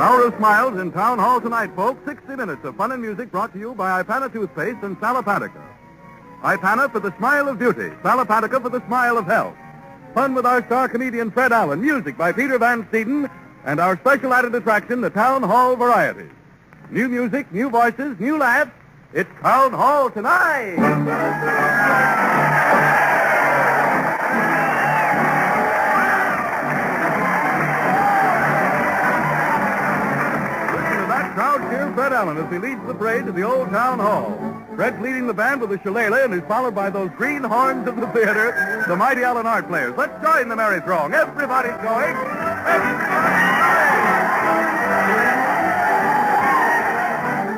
Hour of Smiles in Town Hall tonight, folks. 60 minutes of fun and music brought to you by Ipana Toothpaste and Salapatica. Ipana for the smile of beauty. Salapatica for the smile of health. Fun with our star comedian Fred Allen. Music by Peter Van Steeden. And our special added attraction, the Town Hall Varieties. New music, new voices, new laughs. It's Town Hall tonight. Crowd cheer Fred Allen as he leads the parade to the old town hall. Fred's leading the band with the shillelagh and is followed by those green horns of the theater, the mighty Allen Art players. Let's join the merry throng. Everybody's going.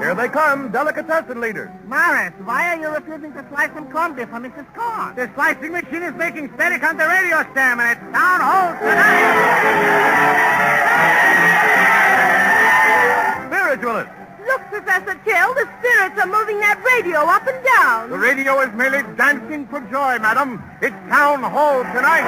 Here they come, delicatessen leaders. Morris, why are you refusing to slice some corned beef for Mrs. Corn? The slicing machine is making static on the radio stem, and it's Town Hall tonight. Spiritualists. Look, Professor Till, the spirits are moving that radio up and down. The radio is merely dancing for joy, madam. It's Town Hall tonight.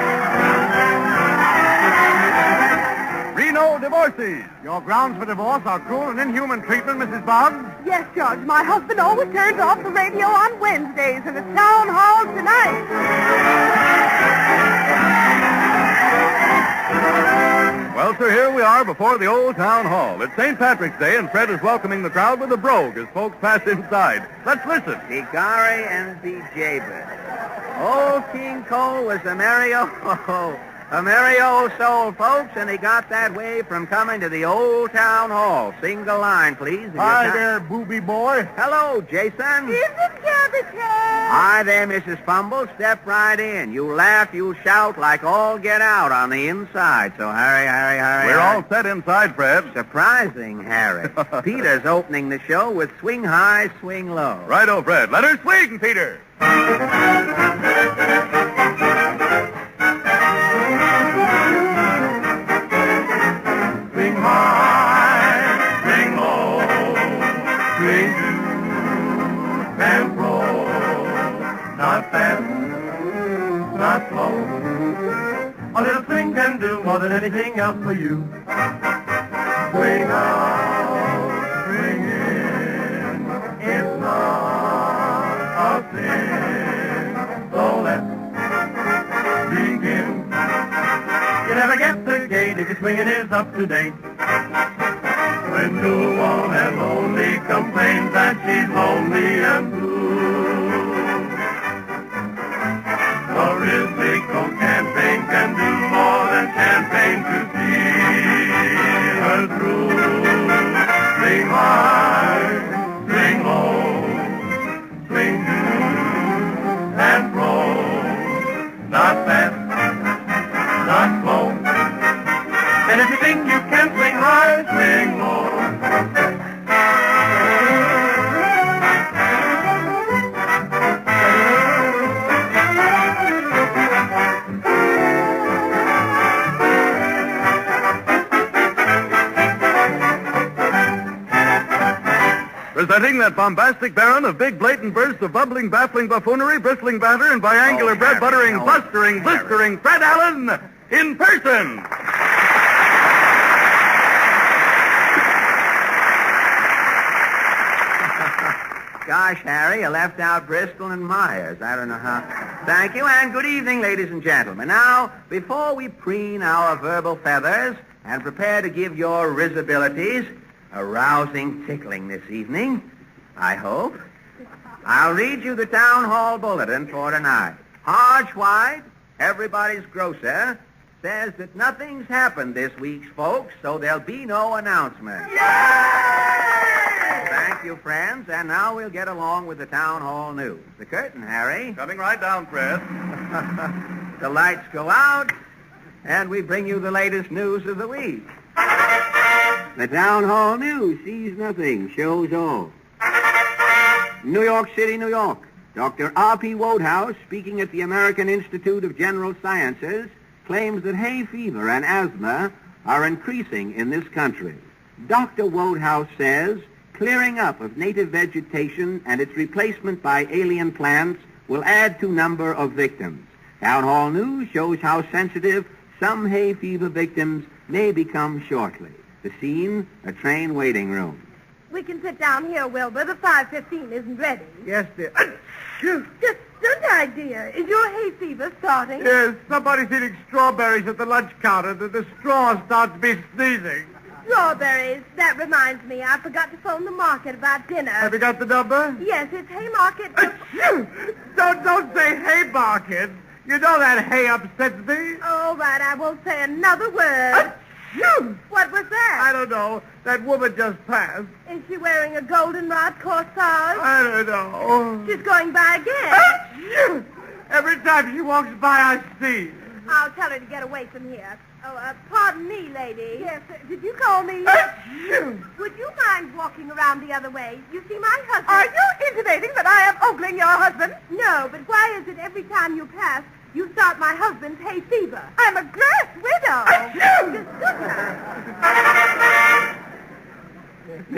Reno divorcees. Your grounds for divorce are cruel and inhuman treatment, Mrs. Boggs. Yes, George, my husband always turns off the radio on Wednesdays, and it's Town Hall tonight. Well, sir, here we are before the old town hall. It's St. Patrick's Day, and Fred is welcoming the crowd with a brogue as folks pass inside. Let's listen. Digari and be Jabez. Old King Cole was a merry old soul, folks, and he got that way from coming to the old town hall. Sing the line, please. Hi there, booby boy. Hello, Jason. Is it Cabbage Head? Hi there, Mrs. Fumble. Step right in. You laugh, you shout like all get out on the inside. So hurry. We're all set inside, Fred. Surprising, Harry. Peter's opening the show with Swing High, Swing Low. Righto, Fred. Let her swing, Peter. Swing high, swing low, swing to and fro. Not fast, not slow. A little swing can do more than anything else for you. Swing out, swing in. It's not a sin. So let's begin. You never get the gate if your swinging is up to date. When no one has only complains that she's lonely and blue. The rhythmical campaign can do more than champagne to see her through. Swing high, swing low, swing to and fro. Not fast, not slow. And if you think you can swing high, swing low. Presenting that bombastic baron of big, blatant bursts of bubbling, baffling buffoonery, bristling batter, and biangular bread buttering, blustering, blistering Fred Allen in person. Gosh, Harry, you left out Bristol and Myers. I don't know how. Thank you, and good evening, ladies and gentlemen. Now, before we preen our verbal feathers and prepare to give your risibilities a rousing tickling this evening, I hope, I'll read you the town hall bulletin for tonight. Hodge White, everybody's grocer, says that nothing's happened this week, folks, so there'll be no announcement. Thank you, friends, and now we'll get along with the town hall news. The curtain, Harry. Coming right down, Fred. The lights go out, and we bring you the latest news of the week. The town hall news sees nothing, shows all. New York City, New York. Dr. R.P. Wodehouse, speaking at the American Institute of General Sciences, claims that hay fever and asthma are increasing in this country. Dr. Wodehouse says clearing up of native vegetation and its replacement by alien plants will add to number of victims. Town hall news shows how sensitive some hay fever victims may become shortly. The scene, a train waiting room. We can sit down here, Wilbur. The 5:15 isn't ready. Yes, dear. Just good idea. Is your hay fever starting? Yes, somebody's eating strawberries at the lunch counter. The straw starts me sneezing. Strawberries. That reminds me. I forgot to phone the market about dinner. Have you got the number? Yes, it's Haymarket. Don't say Haymarket. You know that hay upsets me. All right, I won't say another word. What was that? I don't know. That woman just passed. Is she wearing a goldenrod corsage? I don't know. She's going by again. Every time she walks by, I see. I'll tell her to get away from here. Oh, pardon me, lady. Yes, did you call me? Would you mind walking around the other way? You see, my husband... Are you intimating that I am ogling your husband? No, but why is it every time you pass, you start my husband's hay fever? I'm a grass widow. Just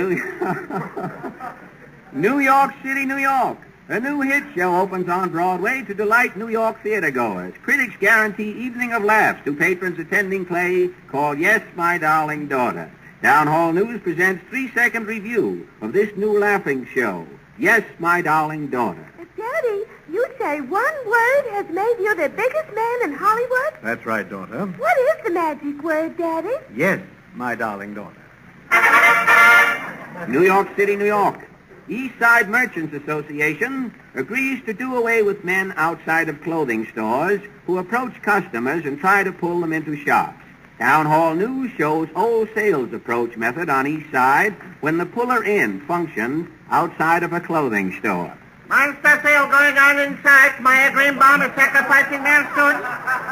New York City, New York. A new hit show opens on Broadway to delight New York theatergoers. Critics guarantee evening of laughs to patrons attending play called Yes, My Darling Daughter. Town Hall News presents 3-second review of this new laughing show, Yes, My Darling Daughter. Daddy, you say one word has made you the biggest man in Hollywood? That's right, daughter. What is the magic word, Daddy? Yes, my darling daughter. New York City, New York. East Side Merchants Association agrees to do away with men outside of clothing stores who approach customers and try to pull them into shops. Town Hall News shows old sales approach method on East Side when the puller-in functions outside of a clothing store. Monster sale going on inside. Maya Greenbaum is sacrificing their suits.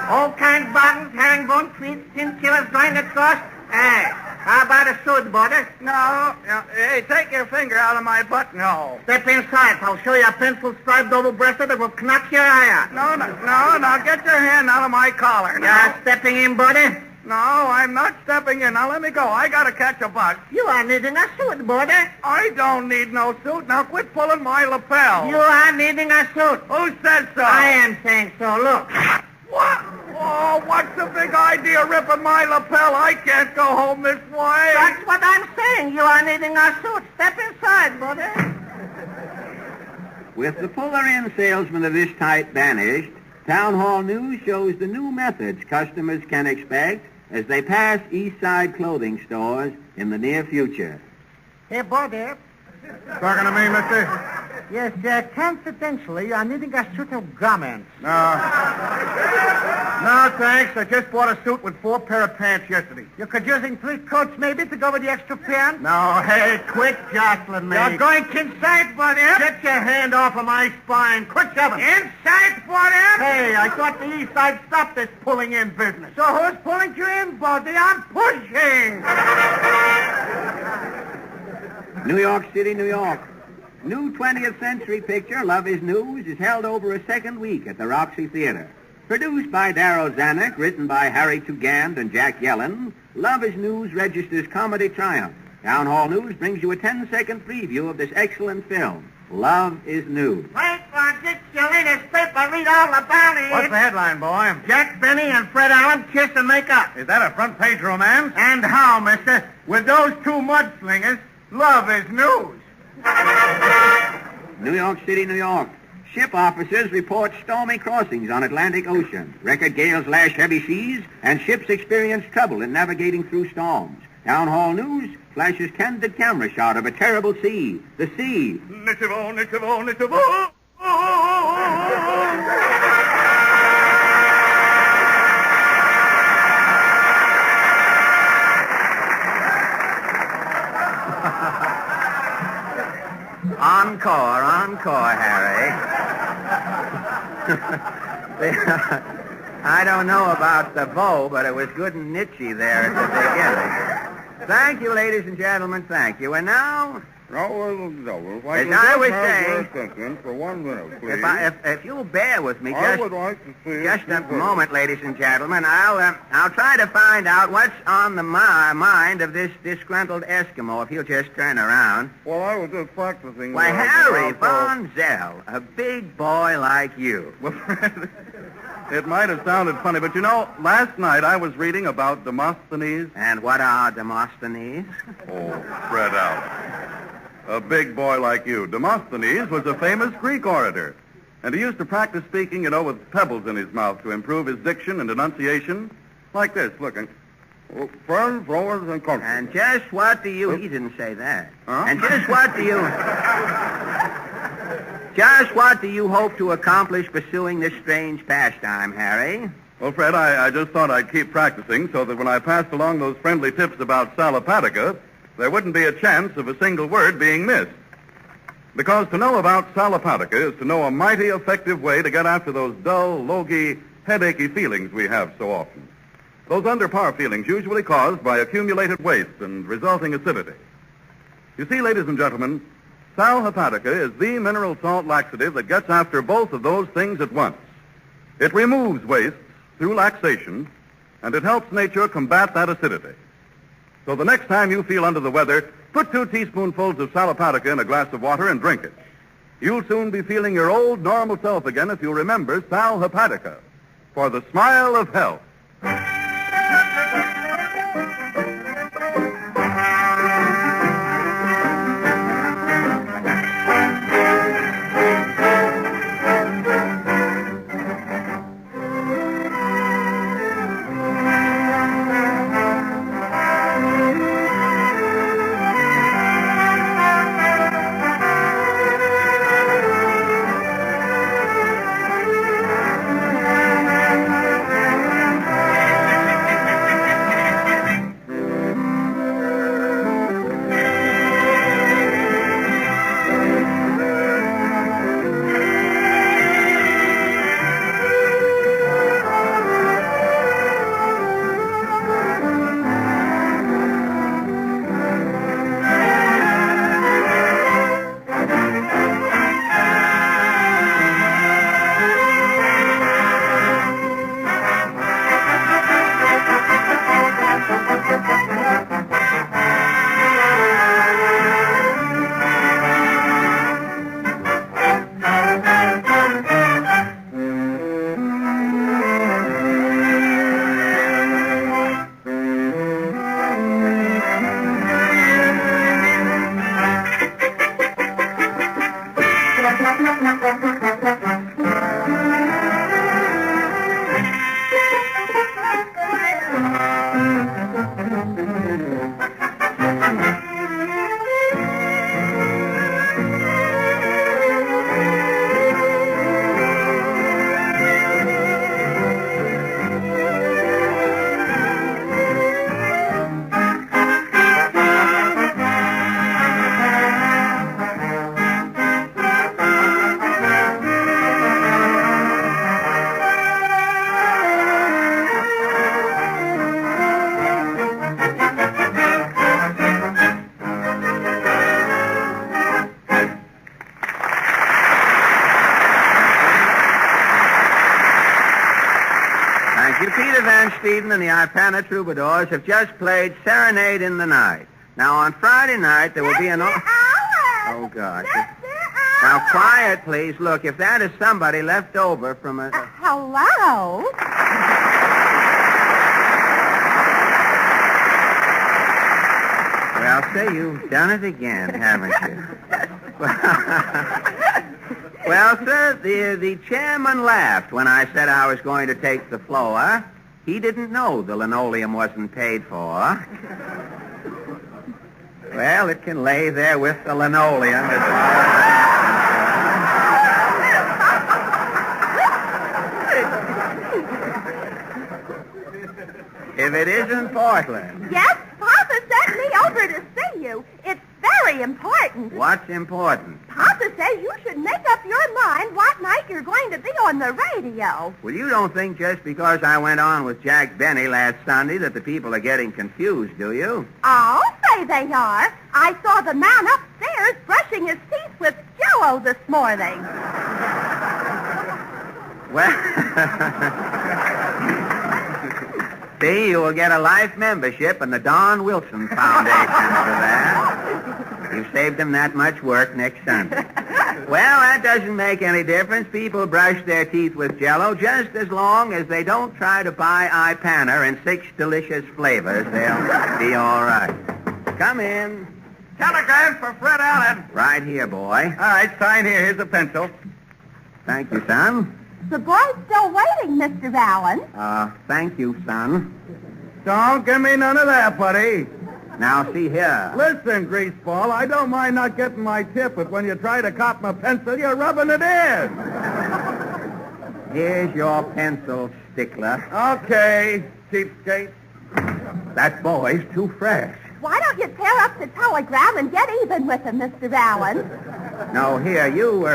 All kinds of buttons, herringbone, tweeds, chinchillas going across. Hey, how about a suit, Border? No. Hey, take your finger out of my buttonhole. Step inside. I'll show you a pencil striped double-breasted that will knock your eye out. No, get your hand out of my collar. You're stepping in, Border? No, I'm not stepping in. Now, let me go. I gotta catch a bus. You are needing a suit, Border. I don't need no suit. Now, quit pulling my lapel. You are needing a suit. Who said so? I am saying so. Look. What? Oh, what's the big idea ripping my lapel? I can't go home this way. That's what I'm saying. You are needing a suit. Step inside, Border. With the puller-in salesman of this type banished, Town Hall News shows the new methods customers can expect as they pass East Side clothing stores in the near future. Hey, Border. Talking to me, mister? Yes, confidentially, you are needing a suit of garments. No, thanks. I just bought a suit with 4 pair of pants yesterday. You could using 3 coats, maybe, to go with the extra pants? No, hey, quit jostling me. You're going inside, Border. Get your hand off of my spine. Quit shoving. Inside, Border. Hey, I thought the East Side stopped this pulling in business. So who's pulling you in, Border? I'm pushing. New York City, New York. New 20th century picture, Love is News, is held over a second week at the Roxy Theater. Produced by Darryl Zanuck, written by Harry Tugand and Jack Yellen, Love is News registers comedy triumph. Town Hall News brings you a 10-second preview of this excellent film, Love is News. Wait for this, your latest paper. Read all about it. What's the headline, boy? Jack Benny and Fred Allen kiss and make up. Is that a front-page romance? And how, mister? With those 2 mudslingers, love is news. New York City, New York. Ship officers report stormy crossings on Atlantic Ocean. Record gales lash heavy seas, and ships experience trouble in navigating through storms. Town Hall News flashes candid camera shot of a terrible sea. The sea. Nittivo, nittivo, nittivo. Encore, Harry. I don't know about the bow, but it was good and niche there at the beginning. Thank you, ladies and gentlemen, thank you. And now, as I was saying, For 1 minute, please. if you'll bear with me I would like to see just a moment, ladies and gentlemen, I'll try to find out what's on the mind of this disgruntled Eskimo, if he'll just turn around. Well, I was just practicing. Why, Harry Von Zell, a big boy like you. It might have sounded funny, but you know, last night I was reading about Demosthenes. And what are Demosthenes? Oh, spread out. A big boy like you. Demosthenes was a famous Greek orator. And he used to practice speaking, with pebbles in his mouth to improve his diction and enunciation. Like this, look. Friends, rowers, and country. And just what do you... He didn't say that. Huh? And just what do you... Just what do you hope to accomplish pursuing this strange pastime, Harry? Well, Fred, I just thought I'd keep practicing so that when I passed along those friendly tips about Salopatica, there wouldn't be a chance of a single word being missed. Because to know about Salopatica is to know a mighty effective way to get after those dull, logy, headachy feelings we have so often. Those under-par feelings usually caused by accumulated waste and resulting acidity. You see, ladies and gentlemen, Sal Hepatica is the mineral salt laxative that gets after both of those things at once. It removes wastes through laxation, and it helps nature combat that acidity. So the next time you feel under the weather, put 2 teaspoonfuls of Sal Hepatica in a glass of water and drink it. You'll soon be feeling your old normal self again if you remember Sal Hepatica for the smile of health. And the Ipana Troubadours have just played Serenade in the Night. Now, on Friday night, there will be an... Oh, God. Now, quiet, please. Look, if that is somebody left over from a... Hello? Well, say, you've done it again, haven't you? Well, sir, the chairman laughed when I said I was going to take the floor. He didn't know the linoleum wasn't paid for. Well, it can lay there with the linoleum as far as... If it isn't Portland. Yes, Papa sent me over to see you. It's very important. What's important? Papa says you should make up your mind what night you're going to be on the radio. Well, you don't think just because I went on with Jack Benny last Sunday that the people are getting confused, do you? I'll say they are. I saw the man upstairs brushing his teeth with Jell-O this morning. Well... See, you will get a life membership in the Don Wilson Foundation for that. You've saved him that much work next Sunday. Well, that doesn't make any difference. People brush their teeth with Jell-O just as long as they don't try to buy Ipana in 6 delicious flavors. They'll be all right. Come in. Telegram for Fred Allen. Right here, boy. All right, sign here. Here's a pencil. Thank you, son. The boy's still waiting, Mr. Allen. Thank you, son. Don't give me none of that, buddy. Now, see here. Listen, Greaseball, I don't mind not getting my tip, but when you try to cop my pencil, you're rubbing it in. Here's your pencil, stickler. Okay, cheapskate. That boy's too fresh. Why don't you tear up the telegram and get even with him, Mr. Allen? No, here, you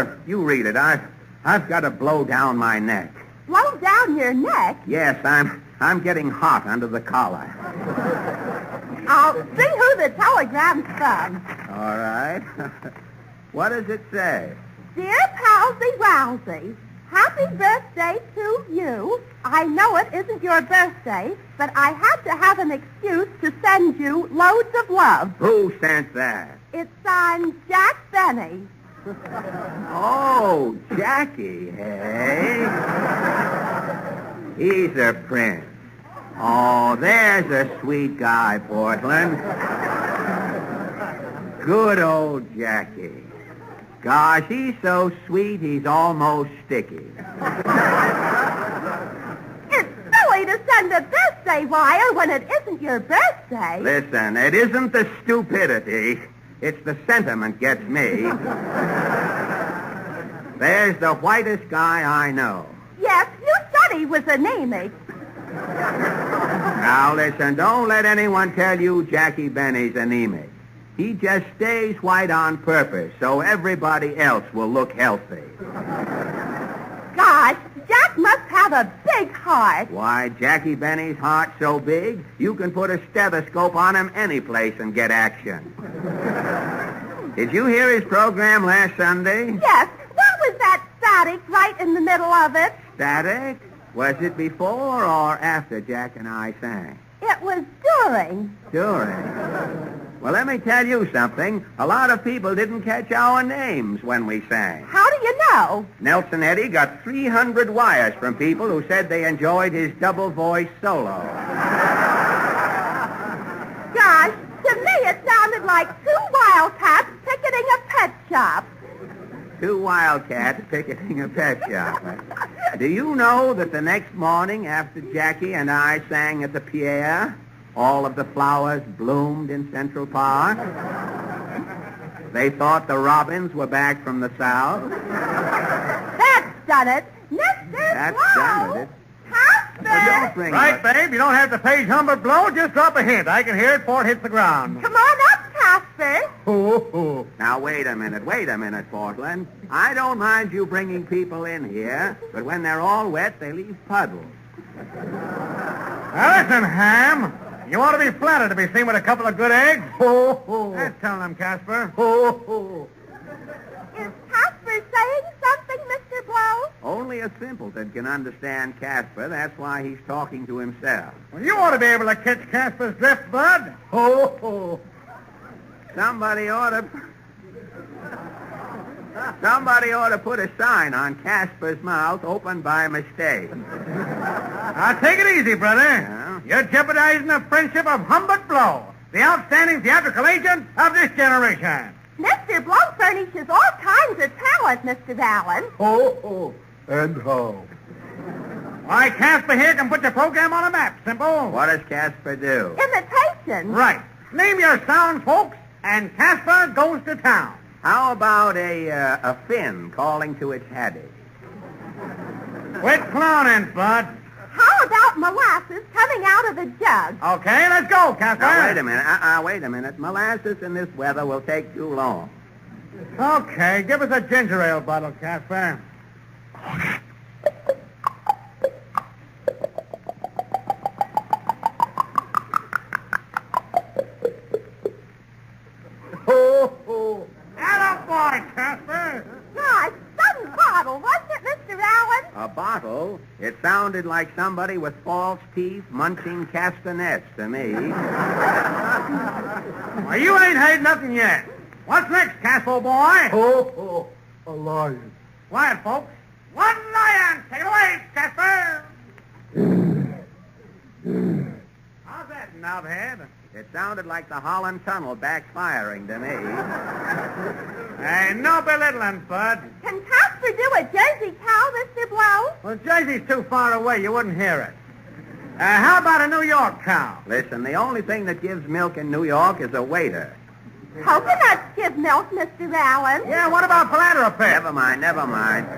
read it. I've got to blow down my neck. Blow down your neck? Yes, I'm getting hot under the collar. I'll see who the telegram's from. All right. What does it say? Dear Palsy Rousey, happy birthday to you. I know it isn't your birthday, but I had to have an excuse to send you loads of love. Who sent that? It's signed Jack Benny. Oh, Jackie, hey? He's a prince. Oh, there's a sweet guy, Portland. Good old Jackie. Gosh, he's so sweet, he's almost sticky. It's silly to send a birthday wire when it isn't your birthday. Listen, it isn't the stupidity. It's the sentiment gets me. There's the whitest guy I know. Yes, you said he was anemic. Now, listen, don't let anyone tell you Jackie Benny's anemic. He just stays white on purpose so everybody else will look healthy. Gosh, Jack must have a big heart. Why, Jackie Benny's heart so big, you can put a stethoscope on him any place and get action. Did you hear his program last Sunday? Yes, what was that static right in the middle of it? Static? Was it before or after Jack and I sang? It was during. During. Well, let me tell you something. A lot of people didn't catch our names when we sang. How do you know? Nelson Eddy got 300 wires from people who said they enjoyed his double voice solo. Gosh, to me it sounded like 2 wildcats picketing a pet shop. 2 wildcats picketing a pet shop. Do you know that the next morning after Jackie and I sang at the Pierre, all of the flowers bloomed in Central Park? They thought the robins were back from the south. That's done it. Mr. That's Blow. done it. Casper. Don't bring Right, babe, you don't have to page Humbert Blow. Just drop a hint. I can hear it before it hits the ground. Come on up, Casper. Oh. Now, wait a minute, Portland. I don't mind you bringing people in here, but when they're all wet, they leave puddles. Now, listen, Ham. You want to be flattered to be seen with a couple of good eggs? That's telling them, Casper. Is Casper saying something, Mr. Blow? Only a simpleton can understand Casper. That's why he's talking to himself. Well, you ought to be able to catch Casper's drift, Bud. Somebody ought to put a sign on Casper's mouth opened by mistake. Now, take it easy, brother. Yeah? You're jeopardizing the friendship of Humbert Blow, the outstanding theatrical agent of this generation. Mr. Blow furnishes all kinds of talent, Mr. Allen. And how? Why, Casper here can put the program on a map. Simple. What does Casper do? Imitation. Right. Name your sounds, folks, and Casper goes to town. How about a fin calling to its haddy? Quit clowning, Bud. How about molasses coming out of the jug? Okay, let's go, Casper. Now, wait a minute. Molasses in this weather will take too long. Okay, give us a ginger ale bottle, Casper. Attaboy, Casper. Gosh, some bottle, wasn't it, Mr. Allen? A bottle? It sounded like somebody with false teeth munching castanets to me. Well, you ain't heard nothing yet. What's next, Casper boy? A lion. Quiet, folks. One lion. Take it away, Casper. How's that, knobhead? It sounded like the Holland Tunnel backfiring to me. Hey, no belittling, Bud. Can Casper do a Jersey cow, Mr. Blow? Well, Jersey's too far away. You wouldn't hear it. How about a New York cow? Listen, the only thing that gives milk in New York is a waiter. Coconuts give milk, Mr. Allen. Yeah, what about philanthropy? Never mind.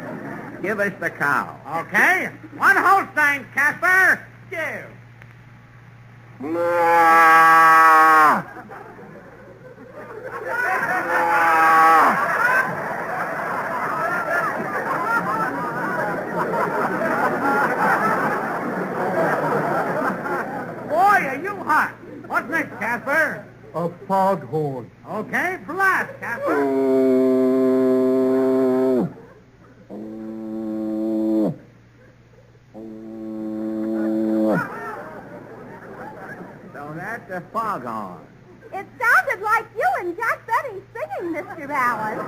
Give us the cow. Okay. One Holstein, Casper. Give. Boy, are you hot. What's next, Casper? A foghorn. Okay, blast, Casper. So that's a foghorn. It sounded like you and Jack Benny singing, Mr. Allen.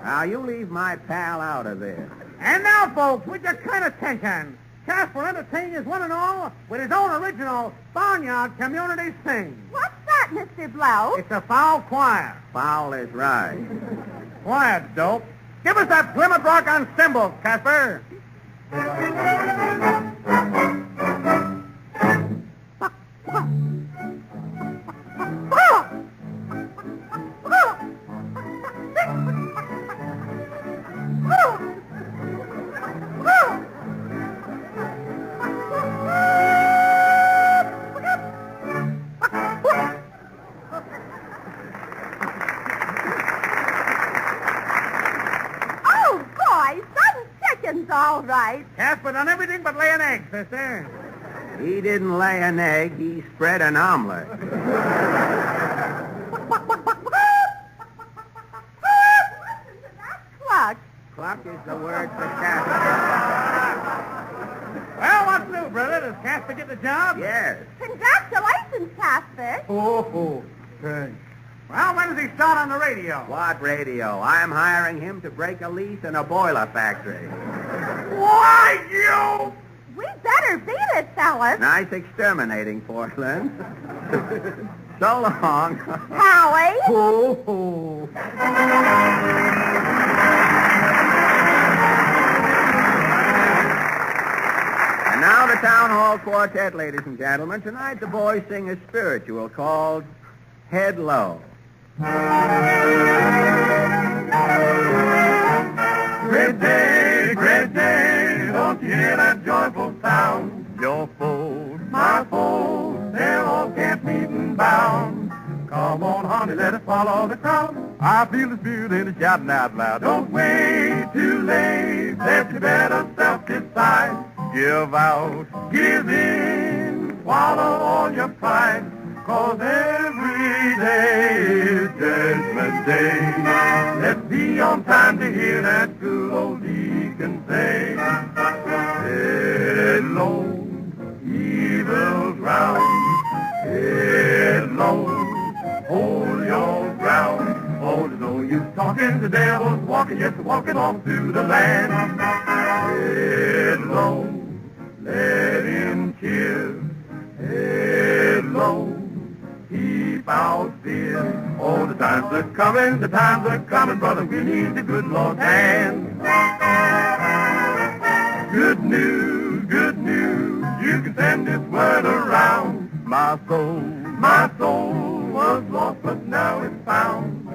Now, you leave my pal out of this. And now, folks, with your kind attention, Casper entertains one and all with his own original Barnyard Community Sing. What's that, Mr. Blow? It's a foul choir. Foul is right. Quiet, dope. Give us that Plymouth Rock on cymbals, Casper. Oh, boy, some chicken's all right. Casper done everything but lay an egg, sister. He didn't lay an egg, he spread an omelet. That's cluck. Cluck is the word for Casper. Well, what's new, brother? Does Casper get the job? Yes. Congratulations, Casper. Oh, thanks. Well, when does he start on the radio? What radio? I'm hiring him to break a lease in a boiler factory. Why, you? We better beat it, fellas. Nice exterminating, Portland. So long. Howie. Oh. And now the Town Hall Quartet, ladies and gentlemen. Tonight the boys sing a spiritual called Head Low. Great day, don't you hear that joyful sound? Your foes, my foes, they're all camp meeting bound. Come on, honey, let us follow the crowd. I feel the spirit and it's shouting out loud. Don't wait too late, let your better self decide. Give out, give in, swallow all your pride. 'Cause every day is Judgment Day. Let's be on time to hear that good old deacon say, head low, evil's round. Head low, hold your ground. Oh, there's no use talking, the devil's walking, just walking on through the land. Head low, let him cheer. Head low, keep out fear. Oh, the times are coming, brother, we need the good Lord's hand. Good news, you can send this word around. My soul was lost, but now it's found.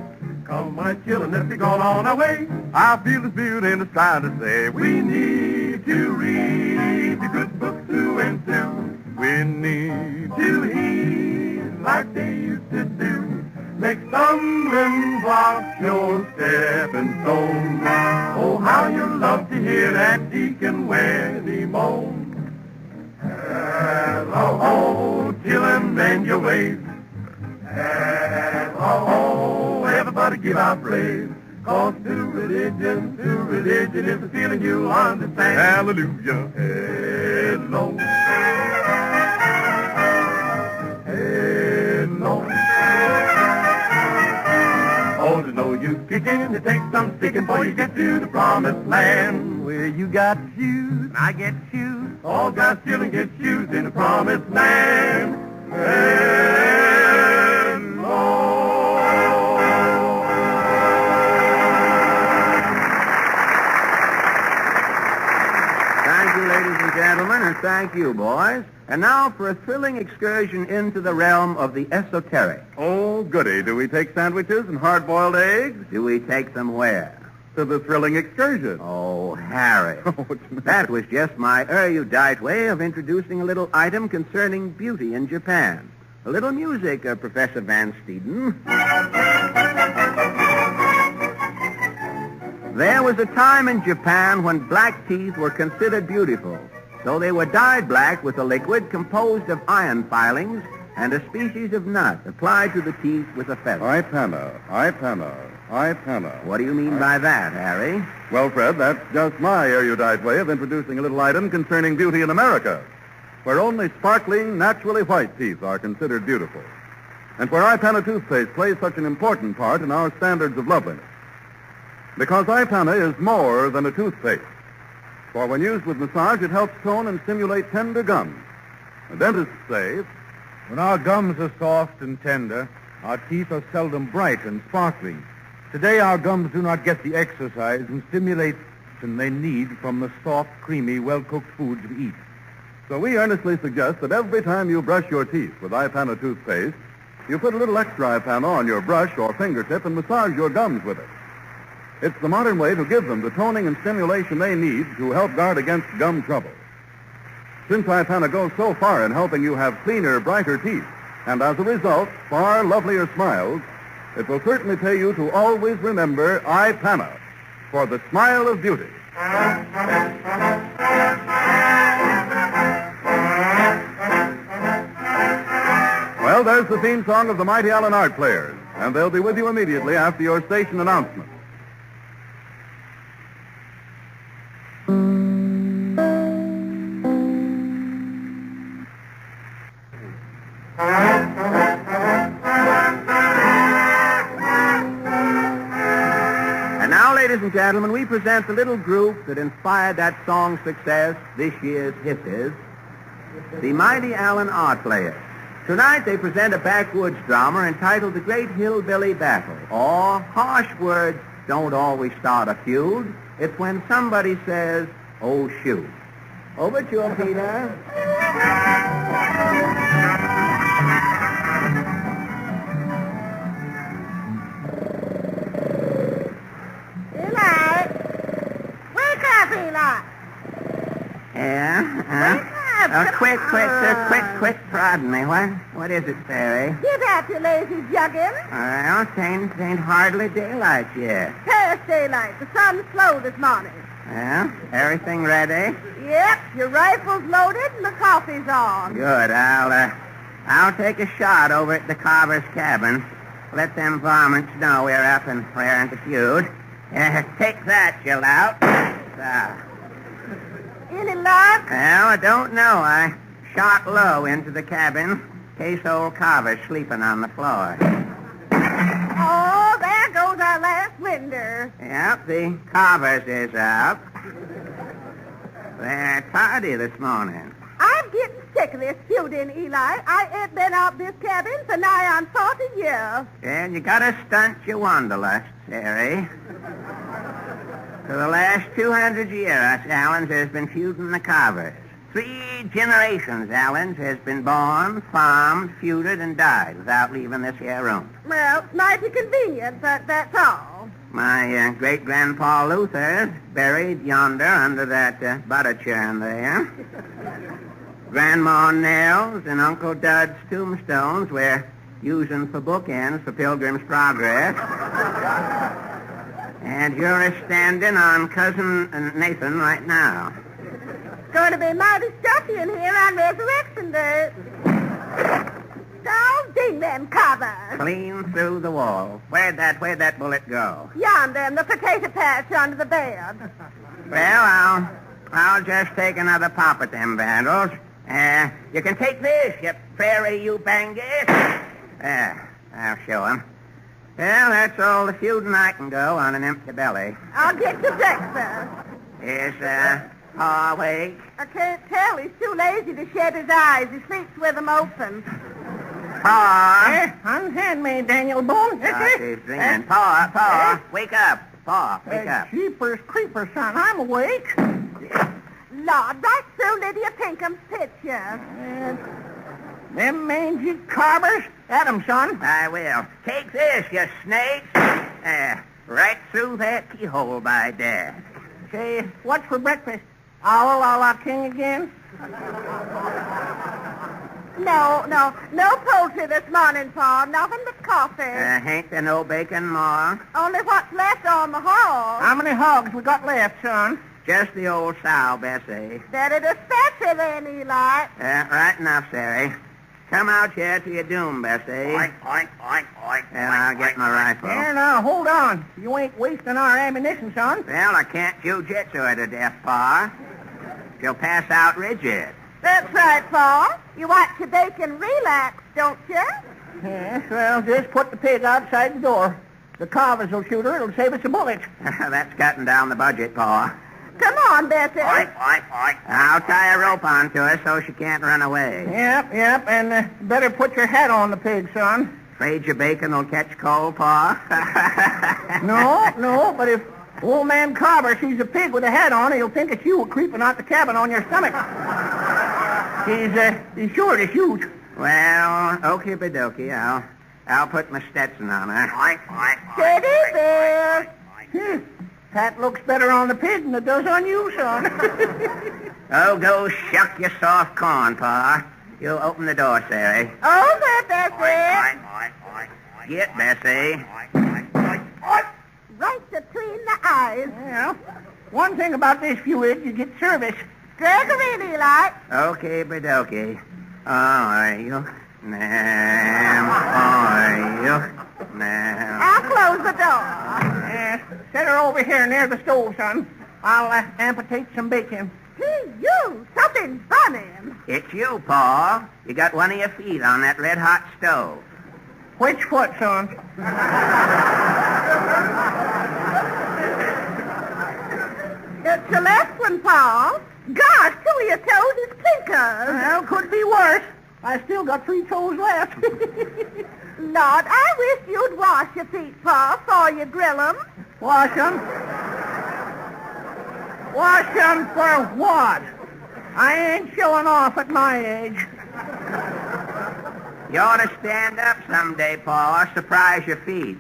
Come, my children, let's be gone on our way. I feel the spirit in the sky to say, we need to read the good book through and through. We need to heed like they used to do. Make stumbling blocks your stepping stone. Oh, how you love to hear that deacon when he moans. Hello, children, bend your ways. Hello, everybody give out praise. 'Cause true religion is a feeling you understand. Hallelujah. Hello. Hello. Oh, there's no use begin to take some sticking before you get to the promised land. Where you got shoes, I get shoes. all got children get shoes in the promised land. Thank you, ladies and gentlemen, and thank you, boys. And now for a thrilling excursion into the realm of the esoteric. Oh, goody. Do we take sandwiches and hard-boiled eggs? Do we take them where? To the thrilling excursion. Oh, Harry. Oh, what's the matter? That was just my erudite way of introducing a little item concerning beauty in Japan. A little music, Professor Van Steeden. There was a time in Japan when black teeth were considered beautiful, so they were dyed black with a liquid composed of iron filings and a species of nut applied to the teeth with a feather. Ipana. What do you mean by that, Harry? Well, Fred, that's just my erudite way of introducing a little item concerning beauty in America, where only sparkling, naturally white teeth are considered beautiful, and where Ipana toothpaste plays such an important part in our standards of loveliness. Because Ipana is more than a toothpaste. For when used with massage, it helps tone and stimulate tender gums. The dentists say, when our gums are soft and tender, our teeth are seldom bright and sparkling. Today, our gums do not get the exercise and stimulation they need from the soft, creamy, well-cooked foods we eat. so we earnestly suggest that every time you brush your teeth with Ipana toothpaste, you put a little extra Ipana on your brush or fingertip and massage your gums with it. It's the modern way to give them the toning and stimulation they need to help guard against gum trouble. Since Ipana goes so far in helping you have cleaner, brighter teeth, and as a result, far lovelier smiles, it will certainly pay you to always remember Ipana for the smile of beauty. Well, there's the theme song of the Mighty Allen Art Players, and they'll be with you immediately after your station announcement. And now, ladies and gentlemen, we present the little group that inspired that song's success, this year's hit is, the Mighty Allen Art Players. Tonight they present a backwoods drama entitled The Great Hillbilly Battle, or Harsh Words Don't Always Start a Feud. It's when somebody says, oh, shoot. Over to you, Peter. Eli! Wake up, Eli! Yeah? Wake up! Quick, pardon me. What is it, Fairy? Get up, you lazy juggin. Well, it ain't hardly daylight yet. Past daylight. The sun's slow this morning. Well, everything ready? Yep, your rifle's loaded and the coffee's on. Good. I'll take a shot over at the Carver's cabin. Let them varmints know we're up and we're in the feud. Take that, you lout. Any luck? Well, I don't know. I shot low into the cabin in case old Carver's sleeping on the floor. Oh, there goes our last winder. Yep, the Carvers is up. They're tardy this morning. I'm getting sick of this feuding, Eli. I ain't been out this cabin for nigh on 40 years. And you gotta stunt your wanderlust, Harry. For the last 200 years, us Allens has been feuding the Carvers. 3 generations, Allens, has been born, farmed, feuded, and died without leaving this here room. Well, it's mighty convenient, but that's all. My great-grandpa Luther is buried yonder under that butter churn there. Grandma Nell's and Uncle Dud's tombstones we're using for bookends for Pilgrim's Progress. And you're standing on Cousin Nathan right now. It's going to be mighty stuffy in here on Resurrection Day. Don't ding them covers. Clean through the wall. Where'd that bullet go? Yonder in the potato patch under the bed. Well, I'll just take another pop at them vandals. You can take this, you fairy, you bangus. I'll show 'em. Well, that's all the feuding I can go on an empty belly. I'll get you breakfast. Is, Pa awake? I can't tell. He's too lazy to shut his eyes. He sleeps with them open. Pa? Unhand me, Daniel Boone. Oh, she's dreaming. Pa, wake up. Pa, wake up. Jeepers creepers, son. I'm awake. Lord, right through Lydia Pinkham's picture. Them mangy carvers. At 'em, son. I will. Take this, you snakes. Right through that keyhole, by Dad. Say, what's for breakfast? Owl a la king again? No poultry this morning, Pa. Nothing but coffee. Ain't there no bacon, Ma? Only what's left on the hog. How many hogs we got left, son? Just the old sow, Bessie. That it is special then, Eli. Right enough, Sari. Come out here to your doom, Bessie. Oink, oink, oink, oink. And I'll get my rifle. Here, now, hold on. You ain't wasting our ammunition, son. Well, I can't jiu-jitsu her to death, Pa. She'll pass out rigid. That's right, Pa. You watch your bacon relax, don't you? Yes, well, just put the pig outside the door. The carvers will shoot her. It'll save us a bullet. That's cutting down the budget, Pa. Come on, Bessie. Oink, oink, oink. I'll tie a rope onto her so she can't run away. Yep, and better put your hat on the pig, son. Afraid your bacon will catch cold, Pa? No, but if old man Carver sees a pig with a hat on, he'll think it's you creeping out the cabin on your stomach. He's sure to shoot. Well, okie dokie. I'll put my Stetson on her. Oink, oink, oink. Steady there. Hat looks better on the pig than it does on you, son. Oh, go shuck your soft corn, Pa. You open the door, Sari. Over, Bessie. Oink, oink, oink, oink. Get Bessie. Oink, oink, oink, oink. Right between the eyes. Well, one thing about this fluid, you get service. Drag her in, Eli. Okay, dokie. Are you? Are you? I'll close the door. Yes, set her over here near the stove, son. I'll amputate some bacon. Gee, you, something's burning. It's you, Pa. You got one of your feet on that red-hot stove. Which foot, son? It's your left one, Pa. Gosh, two of your toes is clinkers. Well, could be worse. I still got 3 toes left. Lord, I wish you'd wash your feet, Pa, before you grill 'em. Wash 'em? Wash 'em for what? I ain't showing off at my age. You ought to stand up someday, Pa. Surprise your feet.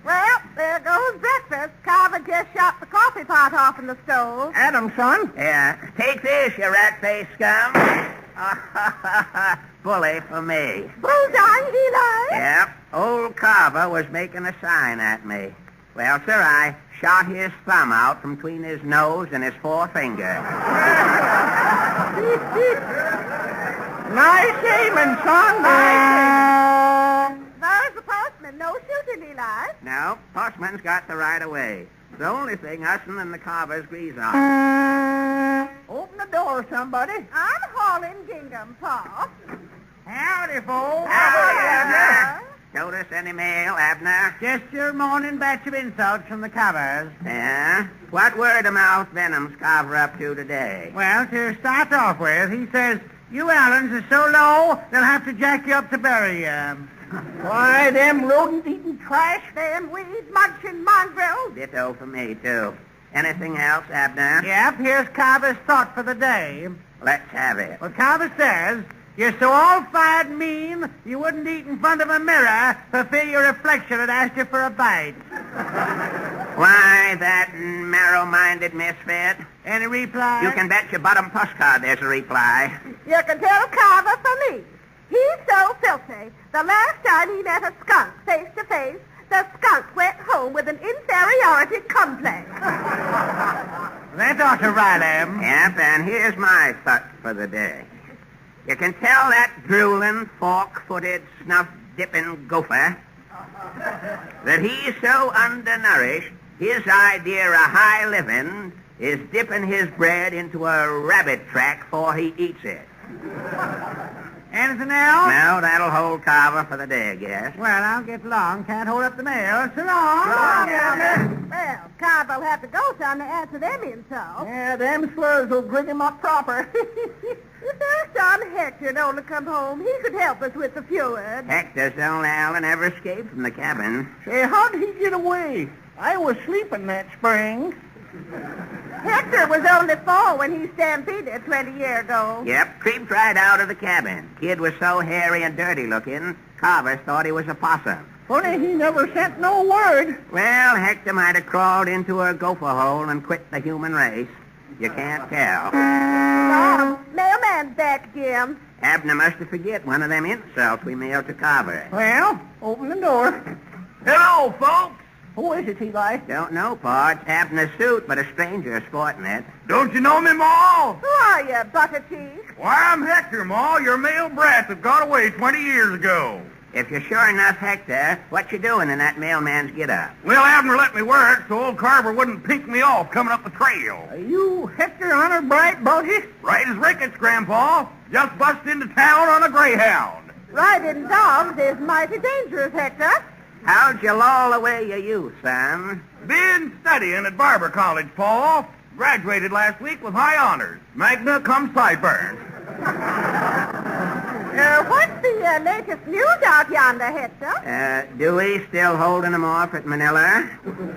Well, there goes breakfast. Carver just shot the coffee pot off in the stove. Adam, son. Yeah. Take this, you rat-faced scum. Bully for me. Bullseye, Eli. Yep. Old Carver was making a sign at me. Well, sir, I shot his thumb out from between his nose and his forefinger. Nice aiming, son. Nice aiming. There's the postman. No shooting, Eli. No, postman's got the right of way. The only thing us and the Carvers agrees on. Open the door, somebody. I'm hauling gingham, Pa. Howdy, folks. Howdy, Abner. Showed us any mail, Abner? Just your morning batch of insults from the Carvers. Yeah? What word-of-mouth venom's Carver up to today? Well, to start off with, he says, you Allens are so low, they'll have to jack you up to bury you. Why, them rodent-eating trash? Them weed-munching mongrels. Ditto for me, too. Anything else, Abner? Yep, here's Carver's thought for the day. Let's have it. Well, Carver says, you're so all-fired mean, you wouldn't eat in front of a mirror for fear your reflection had asked you for a bite. Why, that narrow-minded misfit. Any reply? You can bet your bottom postcard there's a reply. You can tell Carver for me. He's so filthy. The last time he met a skunk face to face, the skunk went home with an inferiority complex. That ought to rile him. Yep, and here's my thought for the day. You can tell that drooling, fork-footed, snuff-dipping gopher that he's so undernourished, his idea of high living is dipping his bread into a rabbit track before he eats it. Anything else? No, that'll hold Carver for the day, I guess. Well, I'll get along. Can't hold up the mail. So long. Well, Carver'll have to go, son, to answer them insults. Yeah, them slurs will grig him up proper. If there's son Hector don't come home, he could help us with the feud. Hector's only Alan ever escaped from the cabin. Say, how'd he get away? I was sleeping that spring. Hector was only 4 when he stampeded 20 years ago. Yep, creeped right out of the cabin. Kid was so hairy and dirty looking, Carver thought he was a possum. Funny he never sent no word. Well, Hector might have crawled into a gopher hole and quit the human race. You can't tell. Oh, mailman's back, Jim. Abner must have forget one of them insults we mailed to Carver. Well, open the door. Hello, folks. Who is it, Eli? Don't know, Pa. It's Abner's suit, but a stranger is sporting it. Don't you know me, Ma? Who are you, butter cheese? Why, I'm Hector, Ma, your male brat that got away 20 years ago. If you're sure enough Hector, what you doing in that mailman's get-up? Well, Abner let me work so old Carver wouldn't pink me off coming up the trail. Are you Hector Honor Bright, Bulgy? Right as rickets, Grandpa. Just bust into town on a greyhound. Riding dogs is mighty dangerous, Hector. How'd you loll away your youth, son? Been studying at Barber College, Pa. Graduated last week with high honors. Magna cum sideburns. What's the latest news out yonder, Hector? Dewey still holding them off at Manila?